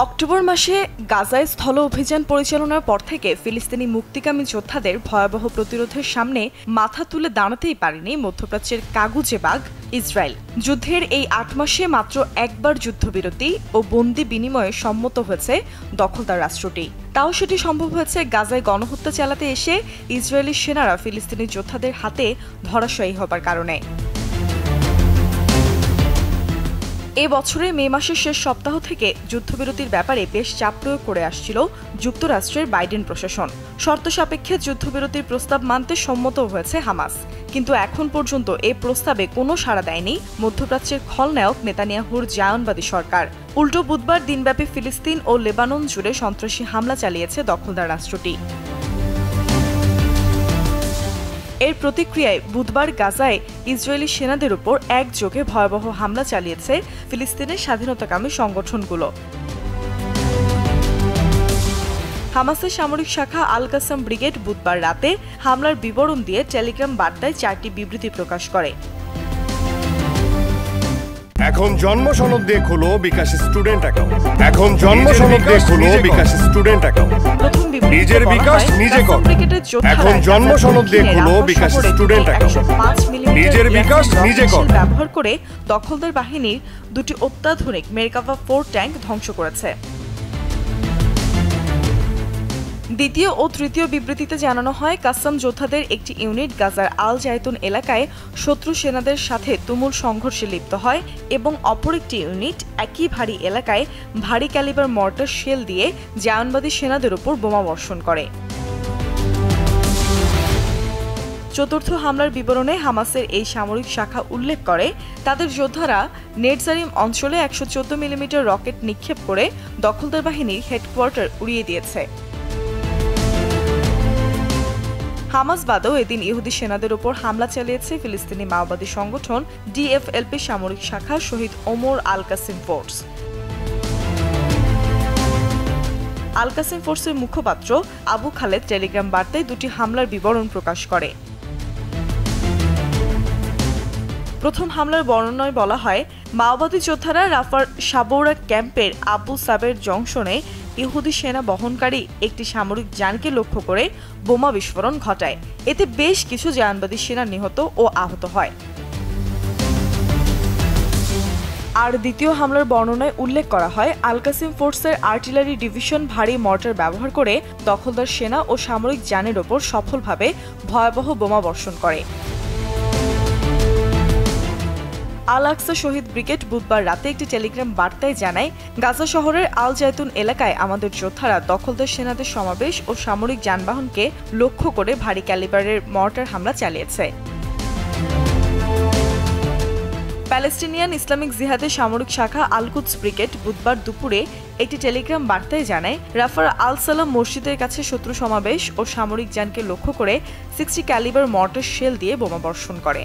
October মাসে গাজায় স্থল অভিযান পরিচালনার পর থেকে ফিলিস্তিনি মুক্তিকামী যোদ্ধাদের ভয়াবহ প্রতিরোধের সামনে মাথা তুলে দাঁড়াতেই পারেনি মধ্যপ্রাচ্যের কাগুজে বাঘ ইসরায়েল। যুদ্ধের এই ৮ মাসে মাত্র একবার যুদ্ধবিরতি ও বন্দি বিনিময়ে সম্মত হয়েছে দখলদার রাষ্ট্রটি। তাও সেটি সম্ভব হয়েছে গাজায় গণহত্যা চালাতে এসে ইসরায়েলি সেনারা ফিলিস্তিনি যোদ্ধাদের হাতে ধরাশায়ী হবার কারণে। এ বছরের মে মাসের শেষ সপ্তাহ থেকে যুদ্ধবিরতির ব্যাপারে বেশ চাপ প্রয়োগ করে আসছিল যুক্তরাষ্ট্রের বাইডেন প্রশাসন। শর্ত সাপেক্ষে যুদ্ধবিরতির প্রস্তাব মানতে সম্মত হয়েছে হামাস, কিন্তু এখন পর্যন্ত এ প্রস্তাবে কোনো সাড়া দেয়নি মধ্যপ্রাচ্যের খলনায়ক নেতানিয়াহুর জায়নবাদী সরকার। উল্টো বুধবার দিনব্যাপী ফিলিস্তিন ও লেবানন জুড়ে সন্ত্রাসী হামলা চালিয়েছে দখলদার রাষ্ট্রটি। এর প্রতিক্রিয়ায় বুধবার গাজায় ইসরায়েলি সেনাদের উপর একযোগে ভয়াবহ হামলা চালিয়েছে ফিলিস্তিনের স্বাধীনতাকামী সংগঠনগুলো। হামাসের সামরিক শাখা আল কাসাম ব্রিগেড বুধবার রাতে হামলার বিবরণ দিয়ে টেলিগ্রাম বার্তায় 4টি বিবৃতি প্রকাশ করে। এখন জন্ম সনদ দিয়ে খোলো বিকাশ স্টুডেন্ট অ্যাকাউন্ট। এখন জন্ম সনদ দিয়ে খোলো বিকাশ স্টুডেন্ট অ্যাকাউন্ট। নিজের বিকাশ নিজে কর। এখন জন্ম সনদ দিয়ে খোলো বিকাশ স্টুডেন্ট অ্যাকাউন্ট। নিজের বিকাশ নিজে কর। ব্যবহার করে দখলদার বাহিনীর 2টি অত্যাধুনিক মেরকাভা 4 ট্যাঙ্ক ধ্বংস করেছে। দ্বিতীয় ও তৃতীয় বিবৃতিতে জানানো হয়, কাসাম যোদ্ধাদের একটি ইউনিট গাজার আল জায়তুন এলাকায় শত্রু সেনাদের সাথে তুমুল সংঘর্ষে লিপ্ত হয় এবং অপর একটি ইউনিট একই ভারী এলাকায় ভারী ক্যালিবার মর্টার শেল দিয়ে জায়নবাদী সেনাদের উপর বোমা বর্ষণ করে। চতুর্থ হামলার বিবরণে হামাসের এই সামরিক শাখা উল্লেখ করে, তাদের যোদ্ধারা নেটজারিম অঞ্চলে 114 মিলিমিটার রকেট নিক্ষেপ করে দখলদার বাহিনীর হেডকোয়ার্টার উড়িয়ে দিয়েছে। হামাস বাদেও এদিন ইহুদি সেনাদের উপর হামলা চালিয়েছে ফিলিস্তিনি মাওবাদী সংগঠন ডিএফএলপি সামরিক শাখা শহীদ ওমর আল কাসিম ফোর্স। আল কাসিম ফোর্সের মুখপাত্র আবু খালেদ টেলিগ্রাম বার্তায় 2টি হামলার বিবরণ প্রকাশ করে। প্রথম হামলার বর্ণনায় বলা হয়, মাওবাদী যোদ্ধারা রাফার সাবৌরা ক্যাম্পের আবু সাবের জংশনে ইহুদি সেনা বহনকারী একটি সামরিক যানকে লক্ষ্য করে বোমা বিস্ফোরণ ঘটায়। এতে বেশ কিছু জায়নবাদী সেনা নিহত ও আহত হয়। আর দ্বিতীয় হামলার বর্ণনায় উল্লেখ করা হয়, আল কাসিম ফোর্সের আর্টিলারি ডিভিশন ভারী মর্টার ব্যবহার করে দখলদার সেনা ও সামরিক যানের ওপর সফলভাবে ভয়াবহ বোমা বর্ষণ করে। আল আকসা শহীদ ব্রিগেড বুধবার রাতে একটি টেলিগ্রাম বার্তায় জানায়, গাজা শহরের আল জায়তুন এলাকায় আমাদের যোদ্ধারা দখলদার সেনাদের সমাবেশ ও সামরিক যানবাহনকে লক্ষ্য করে ভারী ক্যালিবারের মর্টার হামলা চালিয়েছে। প্যালেস্টিনিয়ান ইসলামিক জিহাদের সামরিক শাখা আল কুদস ব্রিগেড বুধবার দুপুরে একটি টেলিগ্রাম বার্তায় জানায়, রাফার আল সালাম মসজিদের কাছে শত্রু সমাবেশ ও সামরিক যানকে লক্ষ্য করে 60 ক্যালিবার মর্টার শেল দিয়ে বোমা বর্ষণ করে।